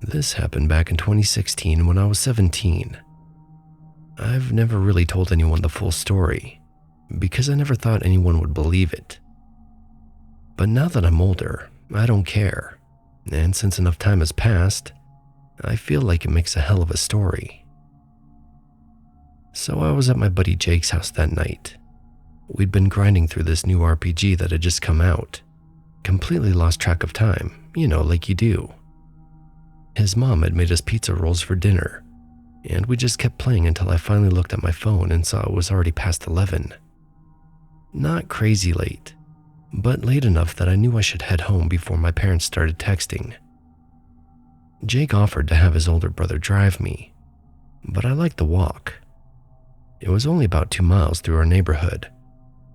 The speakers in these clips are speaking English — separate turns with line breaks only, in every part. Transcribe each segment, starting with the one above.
This happened back in 2016 when I was 17. I've never really told anyone the full story because I never thought anyone would believe it. But now that I'm older, I don't care, and since enough time has passed, I feel like it makes a hell of a story. So I was at my buddy Jake's house that night. We'd been grinding through this new RPG that had just come out. Completely lost track of time, like you do. His mom had made us pizza rolls for dinner, and we just kept playing until I finally looked at my phone and saw it was already past 11. Not crazy late, but late enough that I knew I should head home before my parents started texting. Jake offered to have his older brother drive me, but I liked the walk. It was only about 2 miles through our neighborhood,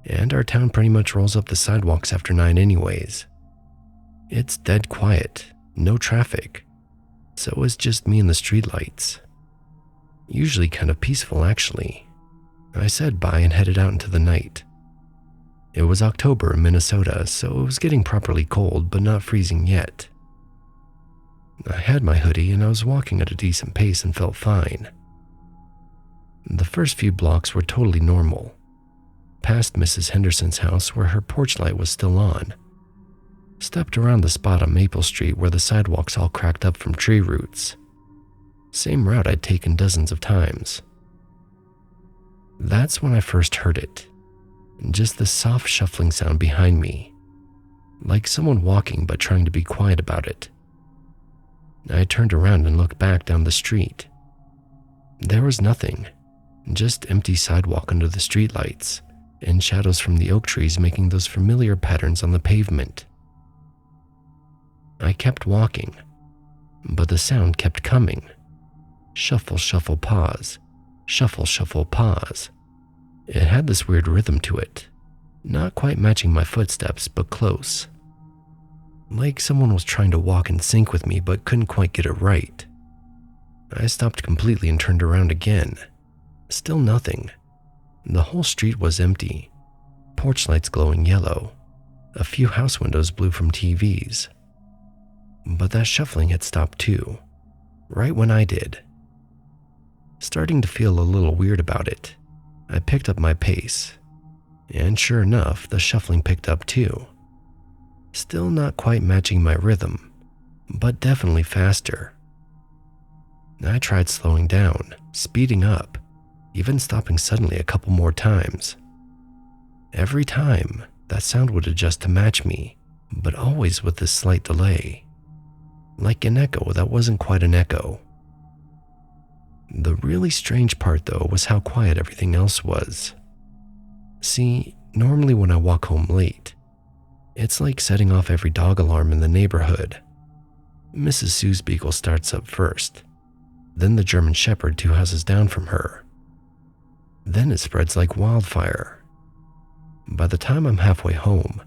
and our town pretty much rolls up the sidewalks after 9 anyways. It's dead quiet, no traffic, so it's just me and the streetlights. Usually kind of peaceful, actually. I said bye and headed out into the night. It was October in Minnesota, so it was getting properly cold, but not freezing yet. I had my hoodie and I was walking at a decent pace and felt fine. The first few blocks were totally normal. Past Mrs. Henderson's house where her porch light was still on. Stepped around the spot on Maple Street where the sidewalks all cracked up from tree roots. Same route I'd taken dozens of times. That's when I first heard it. Just the soft shuffling sound behind me. Like someone walking but trying to be quiet about it. I turned around and looked back down the street. There was nothing. Just empty sidewalk under the streetlights and shadows from the oak trees making those familiar patterns on the pavement. I kept walking, but the sound kept coming. Shuffle, shuffle, pause. Shuffle, shuffle, pause. It had this weird rhythm to it, not quite matching my footsteps, but close. Like someone was trying to walk in sync with me but couldn't quite get it right. I stopped completely and turned around again. Still nothing. The whole street was empty. Porch lights glowing yellow. A few house windows blew from TVs. But that shuffling had stopped too, right when I did. Starting to feel a little weird about it, I picked up my pace. And sure enough, the shuffling picked up too. Still not quite matching my rhythm, but definitely faster. I tried slowing down, speeding up, even stopping suddenly a couple more times. Every time, that sound would adjust to match me, but always with this slight delay. Like an echo that wasn't quite an echo. The really strange part though was how quiet everything else was. See, normally when I walk home late, it's like setting off every dog alarm in the neighborhood. Mrs. Sue's beagle starts up first, then the German Shepherd 2 houses down from her. Then it spreads like wildfire. By the time I'm halfway home,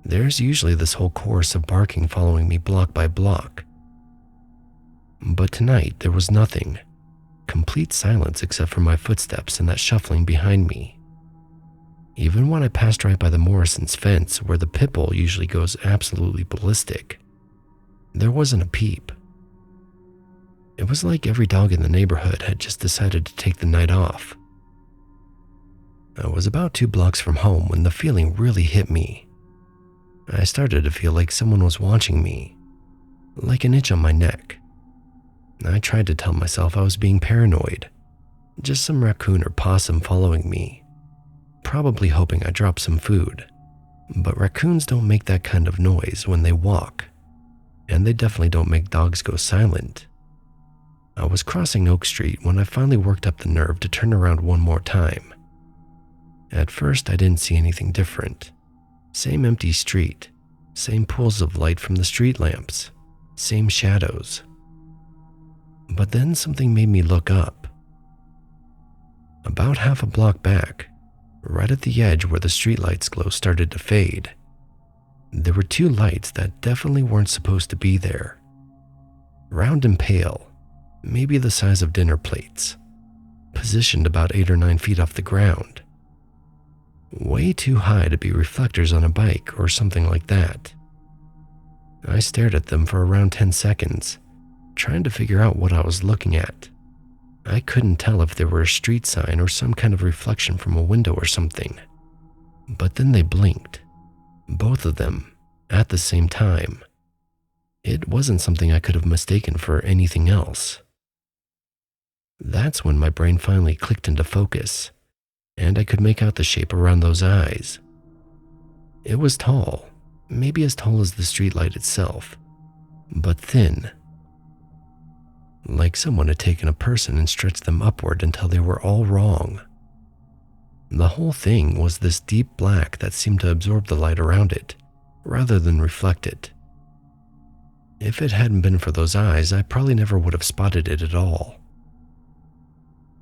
there's usually this whole chorus of barking following me block by block. But tonight there was nothing. Complete silence except for my footsteps and that shuffling behind me. Even when I passed right by the Morrison's fence where the pit bull usually goes absolutely ballistic, there wasn't a peep. It was like every dog in the neighborhood had just decided to take the night off. I was about 2 blocks from home when the feeling really hit me. I started to feel like someone was watching me, like an itch on my neck. I tried to tell myself I was being paranoid, just some raccoon or possum following me, probably hoping I dropped some food. But raccoons don't make that kind of noise when they walk, and they definitely don't make dogs go silent. I was crossing Oak Street when I finally worked up the nerve to turn around one more time. At first, I didn't see anything different. Same empty street, same pools of light from the street lamps, same shadows. But then something made me look up. About half a block back, right at the edge where the streetlight's glow started to fade, there were 2 lights that definitely weren't supposed to be there. Round and pale, maybe the size of dinner plates, positioned about 8 or 9 feet off the ground. Way too high to be reflectors on a bike or something like that. I stared at them for around 10 seconds, trying to figure out what I was looking at. I couldn't tell if they were a street sign or some kind of reflection from a window or something. But then they blinked, both of them, at the same time. It wasn't something I could have mistaken for anything else. That's when my brain finally clicked into focus, and I could make out the shape around those eyes. It was tall, maybe as tall as the streetlight itself, but thin. Like someone had taken a person and stretched them upward until they were all wrong. The whole thing was this deep black that seemed to absorb the light around it, rather than reflect it. If it hadn't been for those eyes, I probably never would have spotted it at all.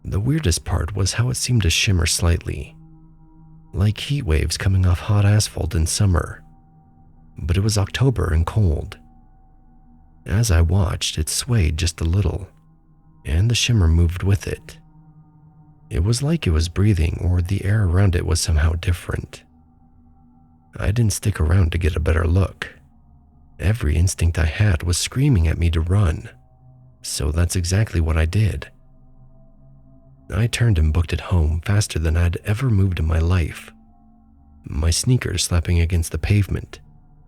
The weirdest part was how it seemed to shimmer slightly, like heat waves coming off hot asphalt in summer, but it was October and cold. As I watched, it swayed just a little, and the shimmer moved with it. It was like it was breathing, or the air around it was somehow different. I didn't stick around to get a better look. Every instinct I had was screaming at me to run, so that's exactly what I did. I turned and booked it home faster than I'd ever moved in my life, my sneakers slapping against the pavement,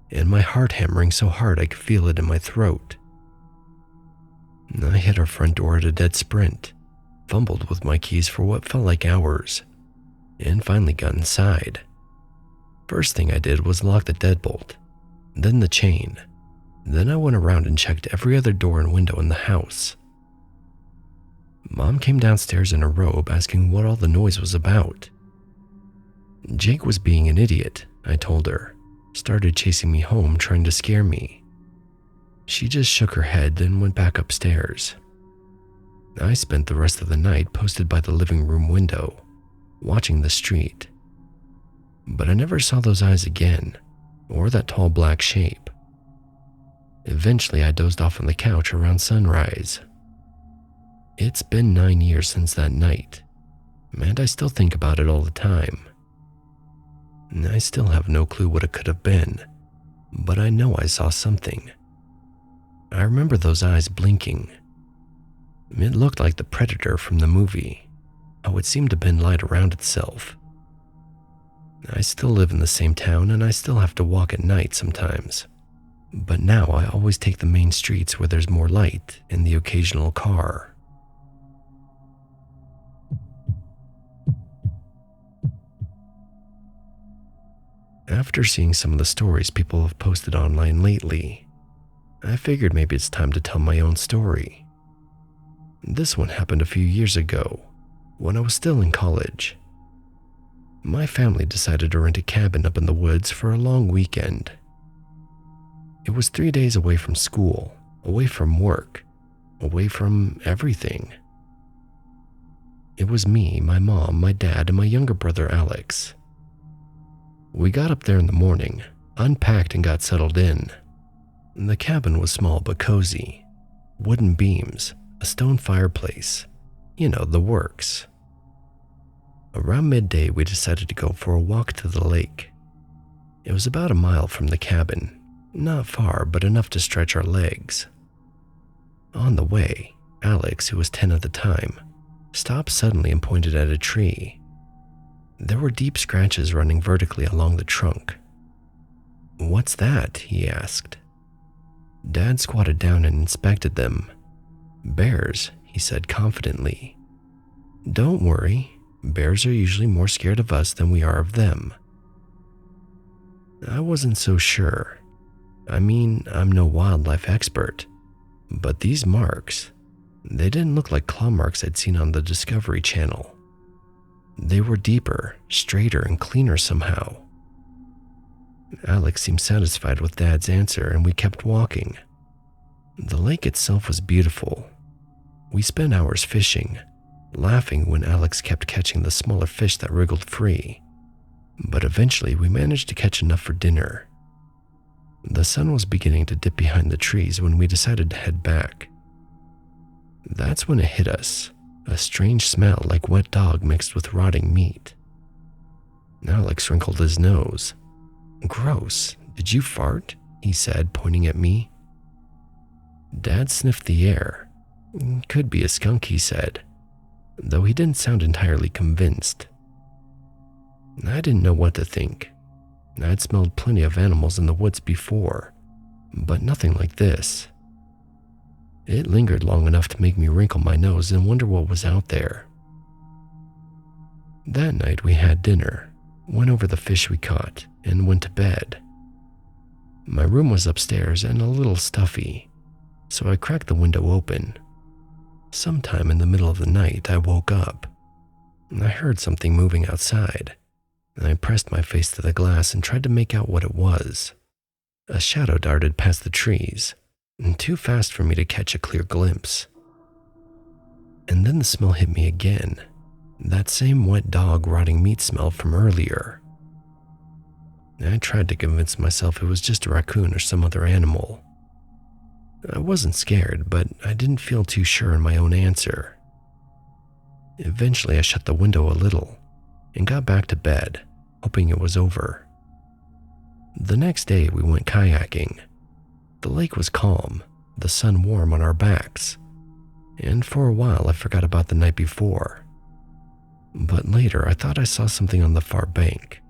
and my heart hammering so hard I could feel it in my throat. I hit our front door at a dead sprint, fumbled with my keys for what felt like hours, and finally got inside. First thing I did was lock the deadbolt, then the chain. Then I went around and checked every other door and window in the house. Mom came downstairs in a robe asking what all the noise was about. Jake was being an idiot, I told her, started chasing me home trying to scare me. She just shook her head and went back upstairs. I spent the rest of the night posted by the living room window, watching the street. But I never saw those eyes again, or that tall black shape. Eventually, I dozed off on the couch around sunrise. It's been 9 years since that night, and I still think about it all the time. I still have no clue what it could have been, but I know I saw something. I remember those eyes blinking. It looked like the predator from the movie, how it seemed to bend light around itself. I still live in the same town and I still have to walk at night sometimes, but now I always take the main streets where there's more light and the occasional car. After seeing some of the stories people have posted online lately, I figured maybe it's time to tell my own story. This one happened a few years ago, when I was still in college. My family decided to rent a cabin up in the woods for a long weekend. It was 3 days away from school, away from work, away from everything. It was me, my mom, my dad, and my younger brother Alex. We got up there in the morning, unpacked and got settled in. The cabin was small but cozy. Wooden beams, a stone fireplace, you know, the works. Around midday, we decided to go for a walk to the lake. It was about a mile from the cabin, not far, but enough to stretch our legs. On the way, Alex, who was 10 at the time, stopped suddenly and pointed at a tree. There were deep scratches running vertically along the trunk. "What's that?" he asked. Dad squatted down and inspected them. "Bears," he said confidently. "Don't worry, bears are usually more scared of us than we are of them." I wasn't so sure. I mean, I'm no wildlife expert, but these marks, they didn't look like claw marks I'd seen on the Discovery Channel. They were deeper, straighter, and cleaner somehow. Alex seemed satisfied with Dad's answer, and we kept walking. The lake itself was beautiful. We spent hours fishing, laughing when Alex kept catching the smaller fish that wriggled free. But eventually we managed to catch enough for dinner. The sun was beginning to dip behind the trees when we decided to head back. That's when it hit us, a strange smell like wet dog mixed with rotting meat. Alex wrinkled his nose. "Gross, did you fart?" he said, pointing at me. Dad sniffed the air. Could be a skunk, he said, though he didn't sound entirely convinced. I didn't know what to think. I'd smelled plenty of animals in the woods before, but nothing like this. It lingered long enough to make me wrinkle my nose and wonder what was out there. That night we had dinner, went over the fish we caught, and went to bed. My room was upstairs and a little stuffy, so I cracked the window open. Sometime in the middle of the night, I woke up. I heard something moving outside. I pressed my face to the glass and tried to make out what it was. A shadow darted past the trees, too fast for me to catch a clear glimpse. And then the smell hit me again, that same wet dog rotting meat smell from earlier. I tried to convince myself it was just a raccoon or some other animal. I wasn't scared, but I didn't feel too sure in my own answer. Eventually I shut the window a little and got back to bed, hoping it was over. The next day we went kayaking. The lake was calm, the sun warm on our backs, and for a while I forgot about the night before. But later I thought I saw something on the far bank.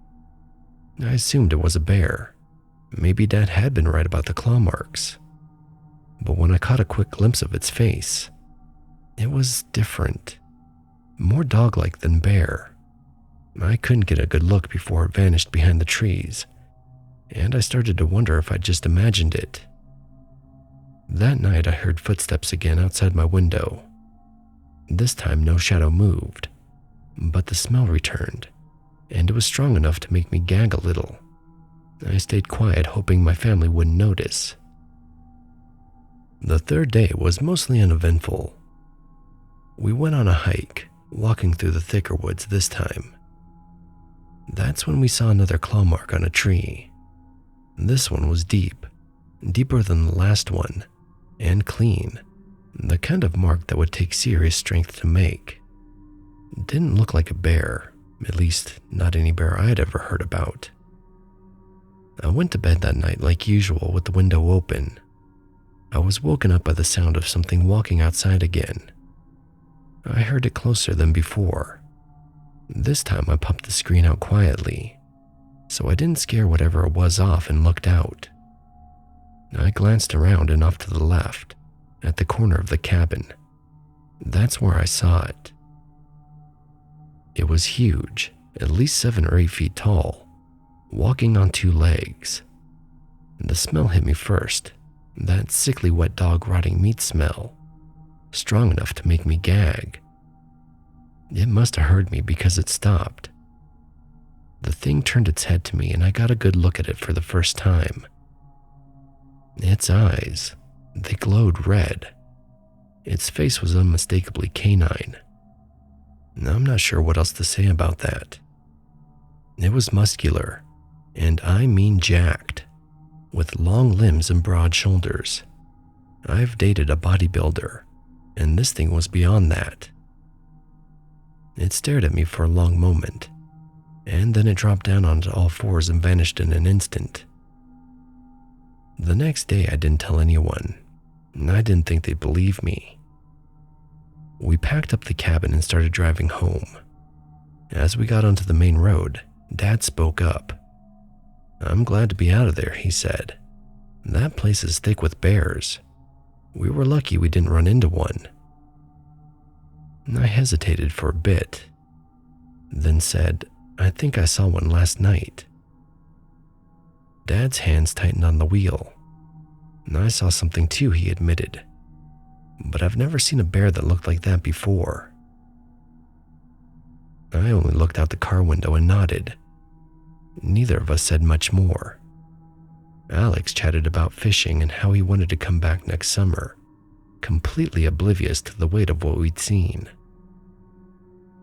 I assumed it was a bear. Maybe Dad had been right about the claw marks. But when I caught a quick glimpse of its face, it was different. More dog-like than bear. I couldn't get a good look before it vanished behind the trees, and I started to wonder if I'd just imagined it. That night I heard footsteps again outside my window. This time no shadow moved, but the smell returned, and it was strong enough to make me gag a little. I stayed quiet, hoping my family wouldn't notice. The third day was mostly uneventful. We went on a hike, walking through the thicker woods this time. That's when we saw another claw mark on a tree. This one was deep, deeper than the last one, and clean, the kind of mark that would take serious strength to make. It didn't look like a bear, at least not any bear I had ever heard about. I went to bed that night like usual with the window open. I was woken up by the sound of something walking outside again. I heard it closer than before. This time I popped the screen out quietly, so I didn't scare whatever it was off and looked out. I glanced around and off to the left, at the corner of the cabin. That's where I saw it. It was huge, at least 7 or 8 feet tall, walking on 2 legs. The smell hit me first, that sickly wet dog rotting meat smell, strong enough to make me gag. It must have heard me because it stopped. The thing turned its head to me and I got a good look at it for the first time. Its eyes, they glowed red. Its face was unmistakably canine. I'm not sure what else to say about that. It was muscular, and I mean jacked, with long limbs and broad shoulders. I've dated a bodybuilder, and this thing was beyond that. It stared at me for a long moment, and then it dropped down onto all fours and vanished in an instant. The next day I didn't tell anyone, and I didn't think they'd believe me. We packed up the cabin and started driving home. As we got onto the main road, Dad spoke up. "I'm glad to be out of there," he said. "That place is thick with bears. We were lucky we didn't run into one." I hesitated for a bit, then said, "I think I saw one last night." Dad's hands tightened on the wheel. "I saw something too," he admitted, "but I've never seen a bear that looked like that before." I only looked out the car window and nodded. Neither of us said much more. Alex chatted about fishing and how he wanted to come back next summer, completely oblivious to the weight of what we'd seen.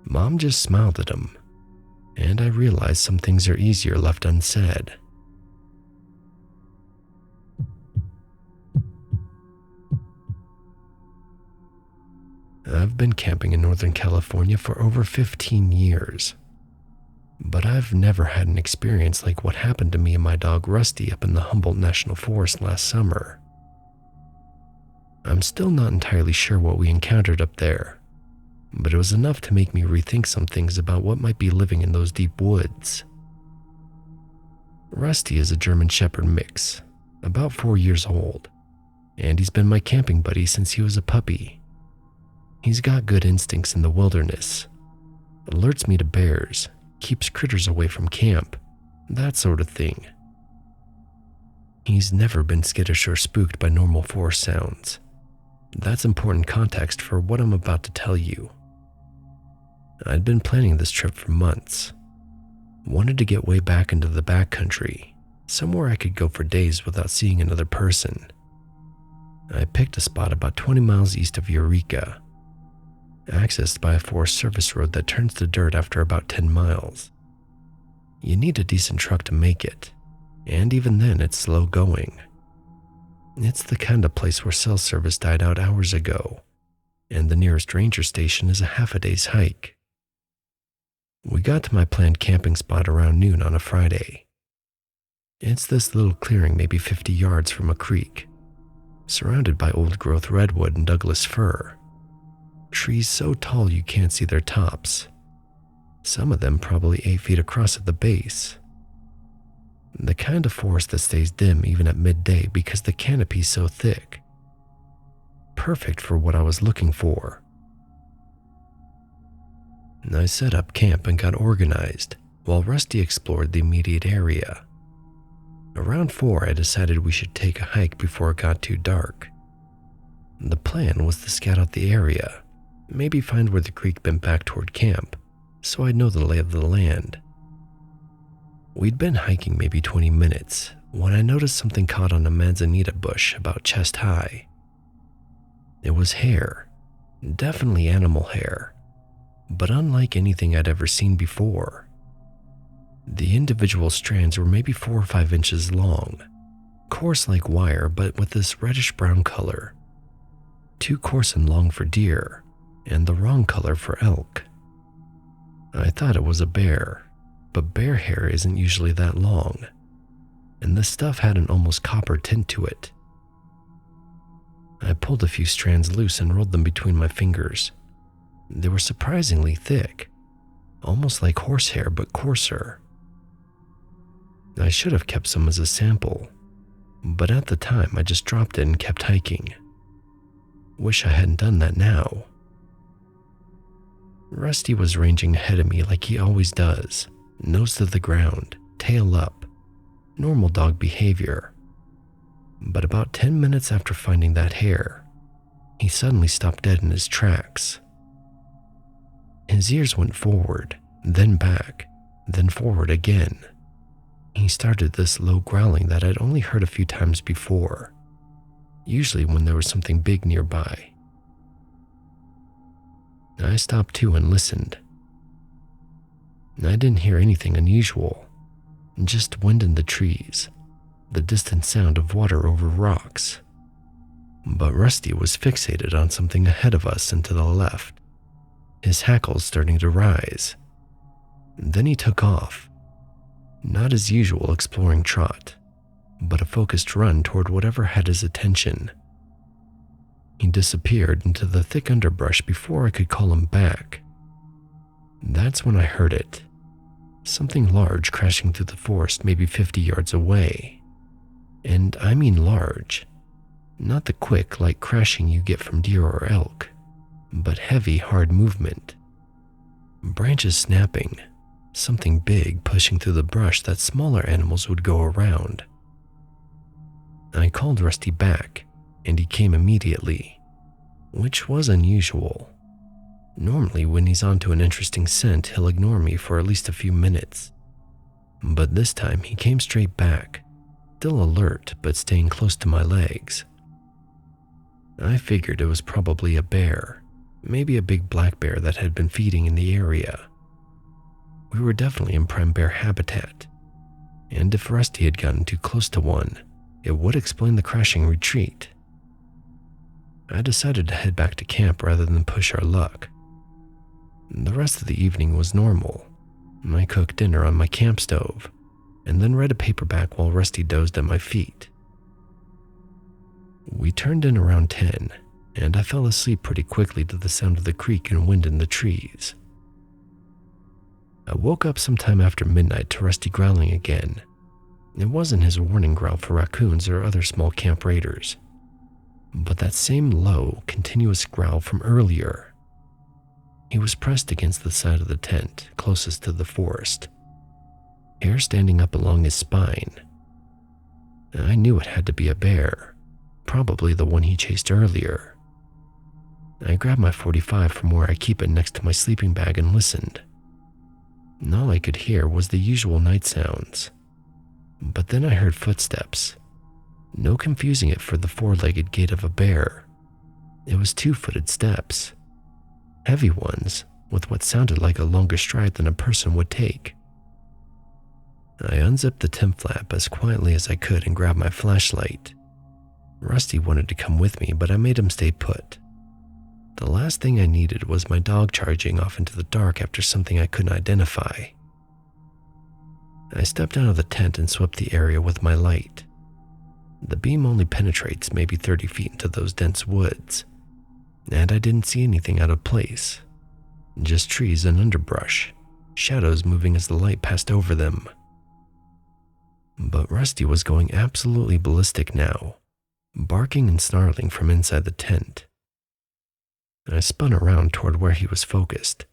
Mom just smiled at him, and I realized some things are easier left unsaid. I've been camping in Northern California for over 15 years, but I've never had an experience like what happened to me and my dog Rusty up in the Humboldt National Forest last summer. I'm still not entirely sure what we encountered up there, but it was enough to make me rethink some things about what might be living in those deep woods. Rusty is a German Shepherd mix, about 4 years old, and he's been my camping buddy since he was a puppy. He's got good instincts in the wilderness, alerts me to bears, keeps critters away from camp, that sort of thing. He's never been skittish or spooked by normal forest sounds. That's important context for what I'm about to tell you. I'd been planning this trip for months. Wanted to get way back into the backcountry, somewhere I could go for days without seeing another person. I picked a spot about 20 miles east of Eureka, accessed by a Forest Service road that turns to dirt after about 10 miles. You need a decent truck to make it, and even then it's slow going. It's the kind of place where cell service died out hours ago, and the nearest ranger station is a half a day's hike. We got to my planned camping spot around noon on a Friday. It's this little clearing maybe 50 yards from a creek, surrounded by old-growth redwood and Douglas fir. Trees so tall you can't see their tops. Some of them probably 8 feet across at the base. The kind of forest that stays dim even at midday because the canopy's so thick. Perfect for what I was looking for. I set up camp and got organized while Rusty explored the immediate area. Around 4, I decided we should take a hike before it got too dark. The plan was to scout out the area, maybe find where the creek bent back toward camp, so I'd know the lay of the land. We'd been hiking maybe 20 minutes when I noticed something caught on a manzanita bush about chest high. It was hair, definitely animal hair, but unlike anything I'd ever seen before. The individual strands were maybe 4 or 5 inches long, coarse like wire but with this reddish-brown color. Too coarse and long for deer, and the wrong color for elk. I thought it was a bear, but bear hair isn't usually that long, and the stuff had an almost copper tint to it. I pulled a few strands loose and rolled them between my fingers. They were surprisingly thick, almost like horsehair but coarser. I should have kept some as a sample, but at the time I just dropped it and kept hiking. Wish I hadn't done that now. Rusty was ranging ahead of me like he always does, nose to the ground, tail up, normal dog behavior. But about 10 minutes after finding that hair, he suddenly stopped dead in his tracks. His ears went forward, then back, then forward again. He started this low growling that I'd only heard a few times before, usually when there was something big nearby. I stopped too and listened. I didn't hear anything unusual, just wind in the trees, the distant sound of water over rocks. But Rusty was fixated on something ahead of us and to the left, his hackles starting to rise. Then he took off, not his usual exploring trot, but a focused run toward whatever had his attention. He disappeared into the thick underbrush before I could call him back. That's when I heard it. Something large crashing through the forest maybe 50 yards away. And I mean large. Not the quick, light crashing you get from deer or elk, but heavy, hard movement. Branches snapping, something big pushing through the brush that smaller animals would go around. I called Rusty back, and he came immediately, which was unusual. Normally, when he's onto an interesting scent, he'll ignore me for at least a few minutes. But this time, he came straight back, still alert but staying close to my legs. I figured it was probably a bear, maybe a big black bear that had been feeding in the area. We were definitely in prime bear habitat, and if Rusty had gotten too close to one, it would explain the crashing retreat. I decided to head back to camp rather than push our luck. The rest of the evening was normal. I cooked dinner on my camp stove, and then read a paperback while Rusty dozed at my feet. We turned in around 10, and I fell asleep pretty quickly to the sound of the creek and wind in the trees. I woke up sometime after midnight to Rusty growling again. It wasn't his warning growl for raccoons or other small camp raiders, but that same low, continuous growl from earlier. He was pressed against the side of the tent, closest to the forest, hair standing up along his spine. I knew it had to be a bear, probably the one he chased earlier. I grabbed my .45 from where I keep it next to my sleeping bag and listened. And all I could hear was the usual night sounds. But then I heard footsteps. No confusing it for the four-legged gait of a bear. It was two-footed steps. Heavy ones, with what sounded like a longer stride than a person would take. I unzipped the tent flap as quietly as I could and grabbed my flashlight. Rusty wanted to come with me, but I made him stay put. The last thing I needed was my dog charging off into the dark after something I couldn't identify. I stepped out of the tent and swept the area with my light. The beam only penetrates maybe 30 feet into those dense woods, and I didn't see anything out of place. Just trees and underbrush, shadows moving as the light passed over them. But Rusty was going absolutely ballistic now, barking and snarling from inside the tent. I spun around toward where he was focused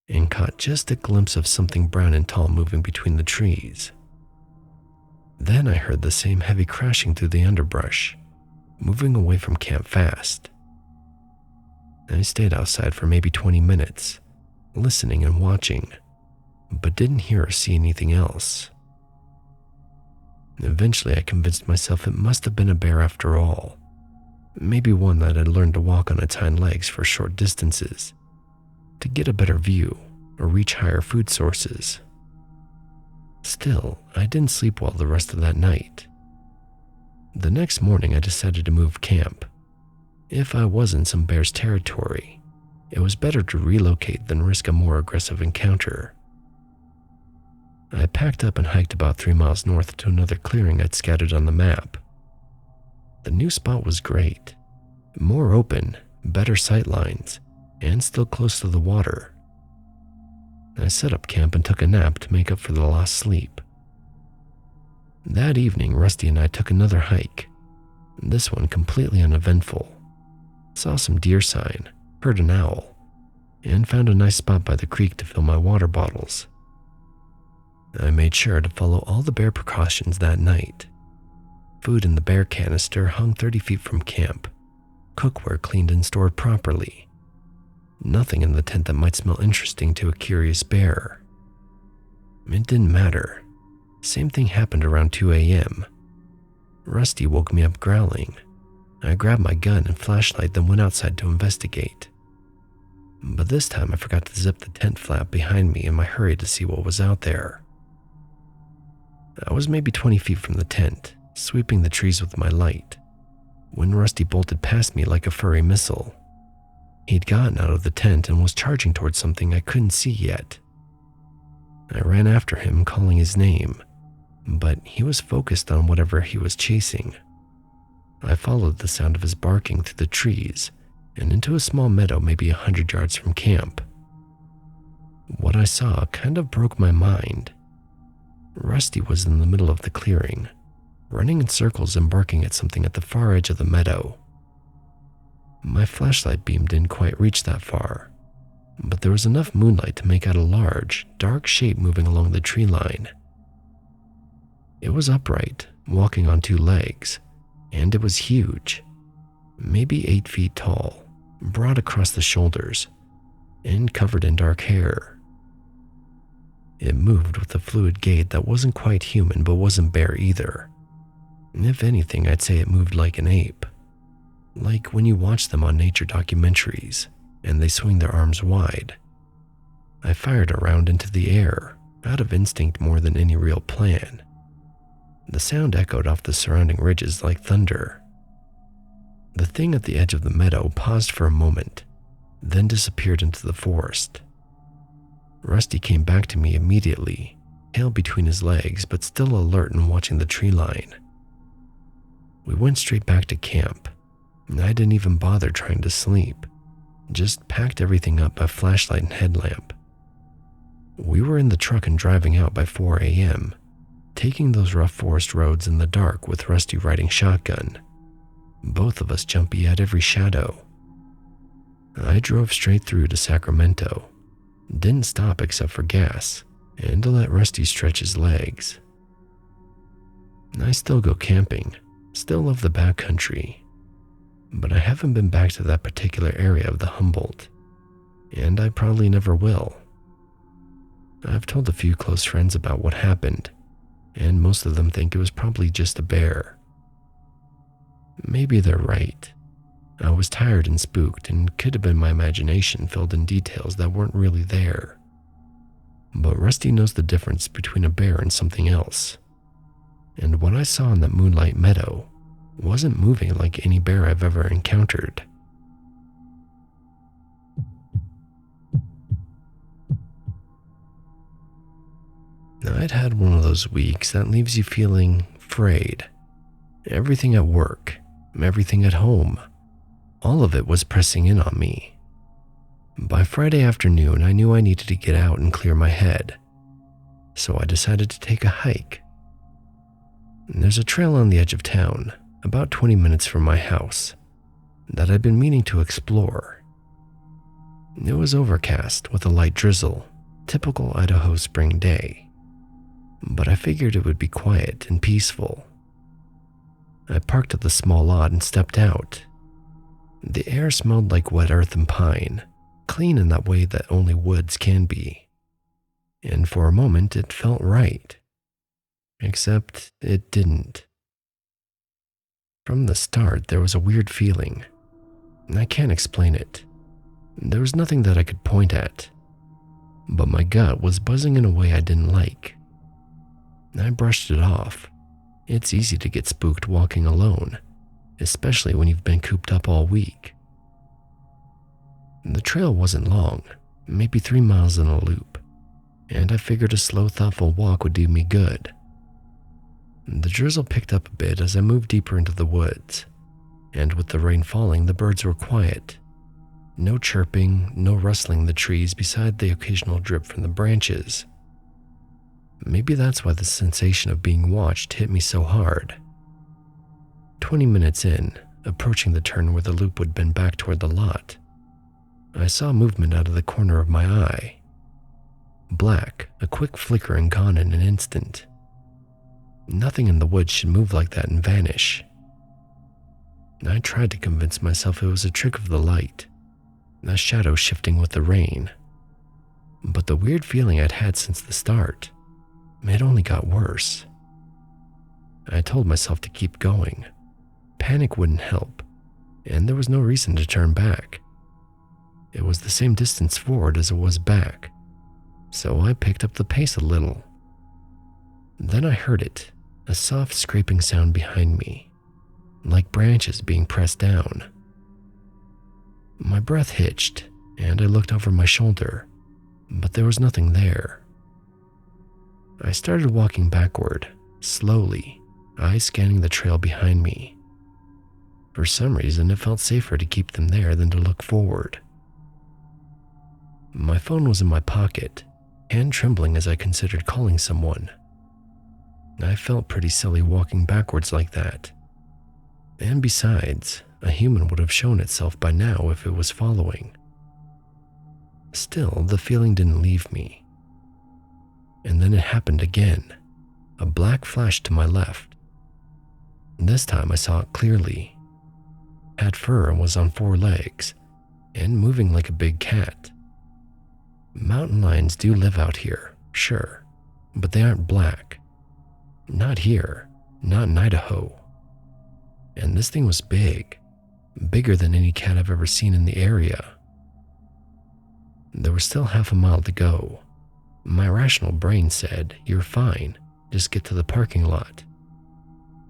and caught just a glimpse of something brown and tall moving between the trees. Then I heard the same heavy crashing through the underbrush, moving away from camp fast. I stayed outside for maybe 20 minutes, listening and watching, but didn't hear or see anything else. Eventually, I convinced myself it must have been a bear after all. Maybe one that had learned to walk on its hind legs for short distances, to get a better view or reach higher food sources. Still, I didn't sleep well the rest of that night. The next morning, I decided to move camp. If I was in some bear's territory, it was better to relocate than risk a more aggressive encounter. I packed up and hiked about 3 miles north to another clearing I'd scouted on the map. The new spot was great. More open, better sight lines, and still close to the water. I set up camp and took a nap to make up for the lost sleep. That evening, Rusty and I took another hike, this one completely uneventful. Saw some deer sign, heard an owl, and found a nice spot by the creek to fill my water bottles. I made sure to follow all the bear precautions that night. Food in the bear canister hung 30 feet from camp, cookware cleaned and stored properly. Nothing in the tent that might smell interesting to a curious bear. It didn't matter. Same thing happened around 2 a.m. Rusty woke me up growling. I grabbed my gun and flashlight, then went outside to investigate. But this time I forgot to zip the tent flap behind me in my hurry to see what was out there. I was maybe 20 feet from the tent, sweeping the trees with my light, when Rusty bolted past me like a furry missile. He'd gotten out of the tent and was charging towards something I couldn't see yet. I ran after him, calling his name, but he was focused on whatever he was chasing. I followed the sound of his barking through the trees and into a small meadow maybe 100 yards from camp. What I saw kind of broke my mind. Rusty was in the middle of the clearing, running in circles and barking at something at the far edge of the meadow. My flashlight beam didn't quite reach that far, but there was enough moonlight to make out a large, dark shape moving along the tree line. It was upright, walking on 2 legs, and it was huge, maybe 8 feet tall, broad across the shoulders, and covered in dark hair. It moved with a fluid gait that wasn't quite human but wasn't bear either. If anything, I'd say it moved like an ape. Like when you watch them on nature documentaries and they swing their arms wide. I fired a round into the air, out of instinct more than any real plan. The sound echoed off the surrounding ridges like thunder. The thing at the edge of the meadow paused for a moment, then disappeared into the forest. Rusty came back to me immediately, tail between his legs but still alert and watching the tree line. We went straight back to camp, I didn't even bother trying to sleep, just packed everything up by flashlight and headlamp. We were in the truck and driving out by 4 a.m., taking those rough forest roads in the dark with Rusty riding shotgun. Both of us jumpy at every shadow. I drove straight through to Sacramento, didn't stop except for gas and to let Rusty stretch his legs. I still go camping, still love the backcountry, but I haven't been back to that particular area of the Humboldt, and I probably never will. I've told a few close friends about what happened, and most of them think it was probably just a bear. Maybe they're right. I was tired and spooked, and could have been my imagination filled in details that weren't really there. But Rusty knows the difference between a bear and something else. And what I saw in that moonlight meadow wasn't moving like any bear I've ever encountered. I'd had one of those weeks that leaves you feeling frayed. Everything at work, everything at home, all of it was pressing in on me. By Friday afternoon, I knew I needed to get out and clear my head, so I decided to take a hike. There's a trail on the edge of town, about 20 minutes from my house, that I'd been meaning to explore. It was overcast with a light drizzle, typical Idaho spring day, but I figured it would be quiet and peaceful. I parked at the small lot and stepped out. The air smelled like wet earth and pine, clean in that way that only woods can be. And for a moment it felt right. Except it didn't. From the start there was a weird feeling. I can't explain it. There was nothing that I could point at. But my gut was buzzing in a way I didn't like. I brushed it off. It's easy to get spooked walking alone, especially when you've been cooped up all week. The trail wasn't long, maybe 3 miles in a loop, and I figured a slow, thoughtful walk would do me good. The drizzle picked up a bit as I moved deeper into the woods, and with the rain falling, the birds were quiet. No chirping, no rustling in the trees beside the occasional drip from the branches. Maybe that's why the sensation of being watched hit me so hard. 20 minutes in, approaching the turn where the loop would bend back toward the lot, I saw movement out of the corner of my eye. Black, a quick flicker and gone in an instant. Nothing in the woods should move like that and vanish. I tried to convince myself it was a trick of the light, a shadow shifting with the rain. But the weird feeling I'd had since the start, it only got worse. I told myself to keep going. Panic wouldn't help, and there was no reason to turn back. It was the same distance forward as it was back, so I picked up the pace a little. Then I heard it, a soft scraping sound behind me, like branches being pressed down. My breath hitched, and I looked over my shoulder, but there was nothing there. I started walking backward, slowly, eyes scanning the trail behind me. For some reason, it felt safer to keep them there than to look forward. My phone was in my pocket, hand trembling as I considered calling someone. I felt pretty silly walking backwards like that. And besides, a human would have shown itself by now if it was following. Still, the feeling didn't leave me. And then it happened again. A black flash to my left. This time I saw it clearly. Had fur and was on 4 legs, and moving like a big cat. Mountain lions do live out here, sure, but they aren't black. Not here, not in Idaho. And this thing was big, bigger than any cat I've ever seen in the area. There was still half a mile to go. My rational brain said, "You're fine, just get to the parking lot."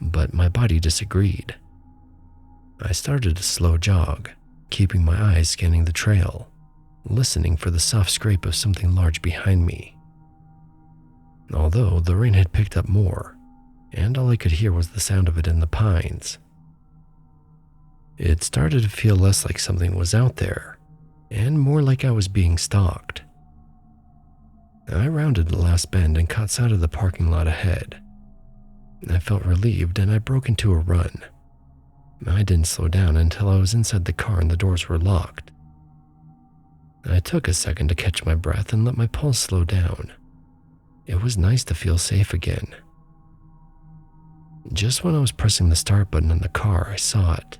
But my body disagreed. I started a slow jog, keeping my eyes scanning the trail, listening for the soft scrape of something large behind me. Although the rain had picked up more, and all I could hear was the sound of it in the pines. It started to feel less like something was out there, and more like I was being stalked. I rounded the last bend and caught sight of the parking lot ahead. I felt relieved and I broke into a run. I didn't slow down until I was inside the car and the doors were locked. I took a second to catch my breath and let my pulse slow down. It was nice to feel safe again. Just when I was pressing the start button on the car, I saw it.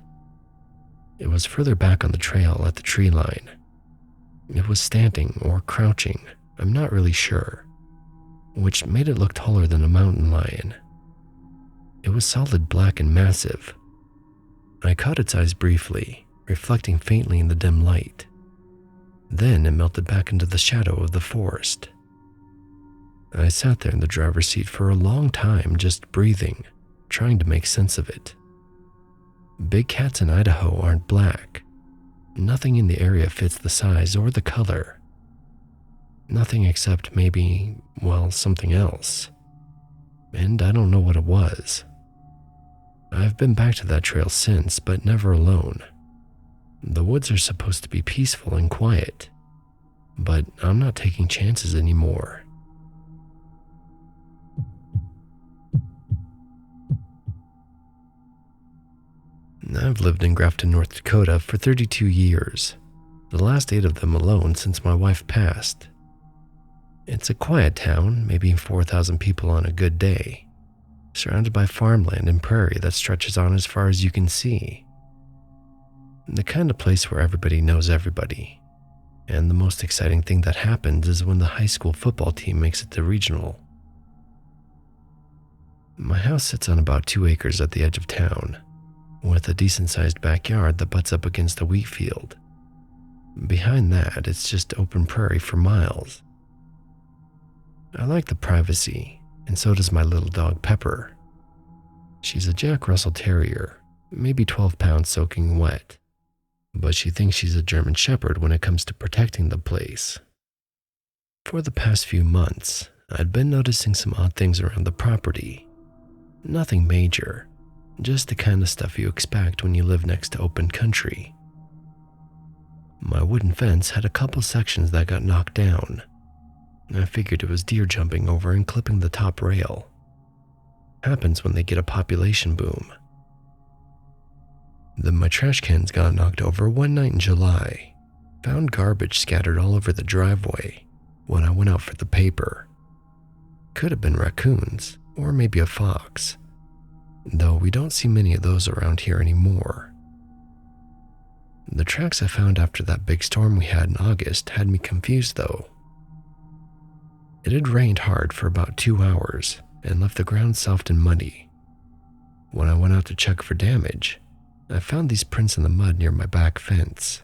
It was further back on the trail at the tree line. It was standing or crouching, I'm not really sure, which made it look taller than a mountain lion. It was solid black and massive. I caught its eyes briefly, reflecting faintly in the dim light. Then it melted back into the shadow of the forest. I sat there in the driver's seat for a long time, just breathing, trying to make sense of it. Big cats in Idaho aren't black. Nothing in the area fits the size or the color. Nothing except maybe, well, something else. And I don't know what it was. I've been back to that trail since, but never alone. The woods are supposed to be peaceful and quiet, but I'm not taking chances anymore. I've lived in Grafton, North Dakota for 32 years, the last 8 of them alone since my wife passed. It's a quiet town, maybe 4,000 people on a good day, surrounded by farmland and prairie that stretches on as far as you can see. The kind of place where everybody knows everybody, and the most exciting thing that happens is when the high school football team makes it to regional. My house sits on about 2 acres at the edge of town, with a decent-sized backyard that butts up against a wheat field. Behind that, it's just open prairie for miles. I like the privacy, and so does my little dog Pepper. She's a Jack Russell Terrier, maybe 12 pounds soaking wet, but she thinks she's a German Shepherd when it comes to protecting the place. For the past few months, I'd been noticing some odd things around the property. Nothing major, just the kind of stuff you expect when you live next to open country. My wooden fence had a couple sections that got knocked down. I figured it was deer jumping over and clipping the top rail. Happens when they get a population boom. Then my trash cans got knocked over one night in July. Found garbage scattered all over the driveway when I went out for the paper. Could have been raccoons, or maybe a fox, though we don't see many of those around here anymore. The tracks I found after that big storm we had in August had me confused though. It had rained hard for about 2 hours and left the ground soft and muddy. When I went out to check for damage, I found these prints in the mud near my back fence.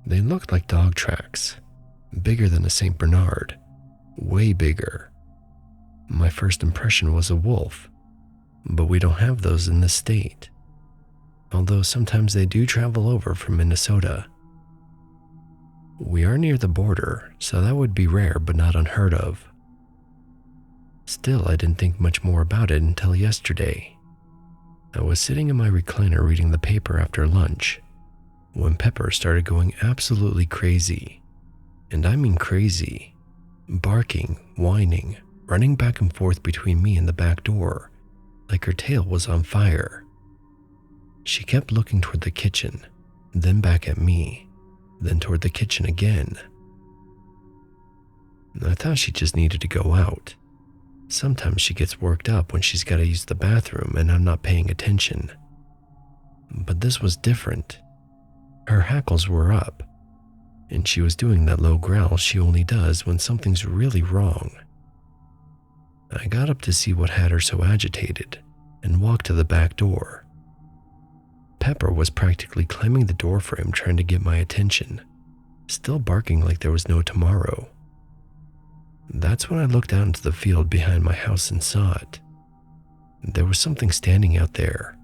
They looked like dog tracks, bigger than a St. Bernard, way bigger. My first impression was a wolf, but we don't have those in this state, although sometimes they do travel over from Minnesota. We are near the border, so that would be rare but not unheard of. Still, I didn't think much more about it until yesterday. I was sitting in my recliner reading the paper after lunch when Pepper started going absolutely crazy. And I mean crazy. Barking, whining, running back and forth between me and the back door, like her tail was on fire. She kept looking toward the kitchen, then back at me, then toward the kitchen again. I thought she just needed to go out. Sometimes she gets worked up when she's got to use the bathroom and I'm not paying attention. But this was different. Her hackles were up, and she was doing that low growl she only does when something's really wrong. I got up to see what had her so agitated and walked to the back door. Pepper was practically climbing the door frame trying to get my attention, still barking like there was no tomorrow. That's when I looked out into the field behind my house and saw it. There was something standing out there,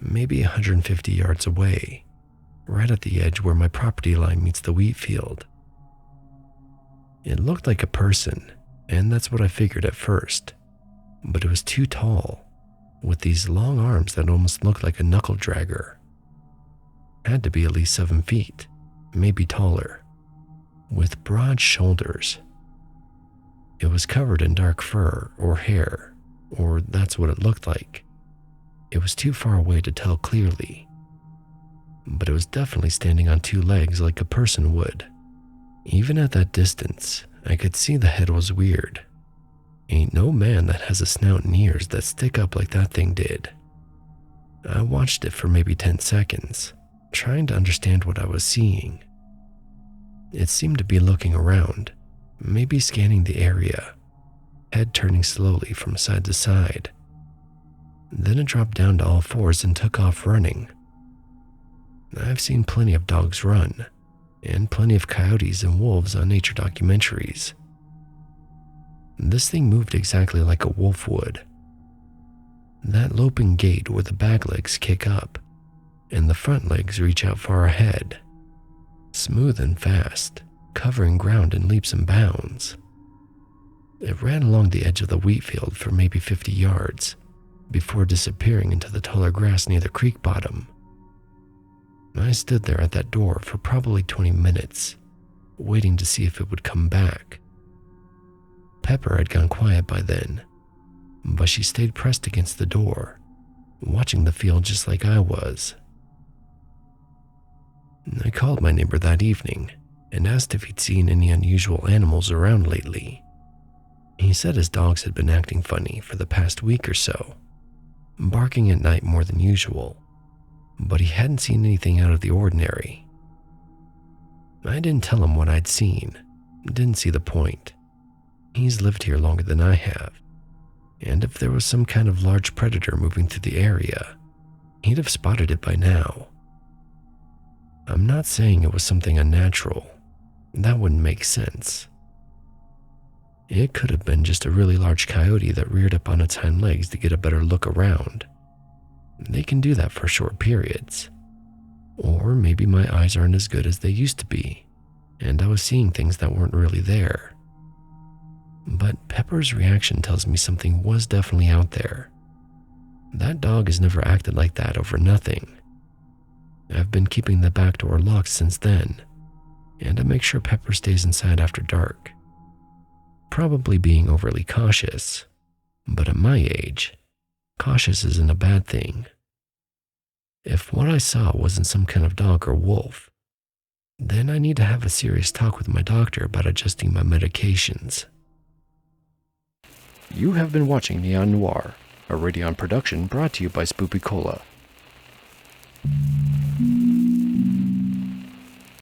maybe 150 yards away, right at the edge where my property line meets the wheat field. It looked like a person, and that's what I figured at first, but it was too tall, with these long arms that almost looked like a knuckle dragger, had to be at least 7 feet, maybe taller, with broad shoulders. It was covered in dark fur or hair, or that's what it looked like. It was too far away to tell clearly, but it was definitely standing on 2 legs like a person would. Even at that distance, I could see the head was weird. Ain't no man that has a snout and ears that stick up like that thing did. I watched it for maybe 10 seconds, trying to understand what I was seeing. It seemed to be looking around, maybe scanning the area, head turning slowly from side to side. Then it dropped down to all 4s and took off running. I've seen plenty of dogs run, and plenty of coyotes and wolves on nature documentaries. This thing moved exactly like a wolf would. That loping gait where the back legs kick up, and the front legs reach out far ahead. Smooth and fast, covering ground in leaps and bounds. It ran along the edge of the wheat field for maybe 50 yards, before disappearing into the taller grass near the creek bottom. I stood there at that door for probably 20 minutes, waiting to see if it would come back. Pepper had gone quiet by then, but she stayed pressed against the door, watching the field just like I was. I called my neighbor that evening and asked if he'd seen any unusual animals around lately. He said his dogs had been acting funny for the past week or so, barking at night more than usual, but he hadn't seen anything out of the ordinary. I didn't tell him what I'd seen, didn't see the point. He's lived here longer than I have, and if there was some kind of large predator moving through the area, he'd have spotted it by now. I'm not saying it was something unnatural. That wouldn't make sense. It could have been just a really large coyote that reared up on its hind legs to get a better look around. They can do that for short periods. Or maybe my eyes aren't as good as they used to be, and I was seeing things that weren't really there. But Pepper's reaction tells me something was definitely out there. That dog has never acted like that over nothing. I've been keeping the back door locked since then, and I make sure Pepper stays inside after dark. Probably being overly cautious, but at my age, cautious isn't a bad thing. If what I saw wasn't some kind of dog or wolf, then I need to have a serious talk with my doctor about adjusting my medications.
You have been watching Neon Noir, a Radion production brought to you by Spoopy Cola.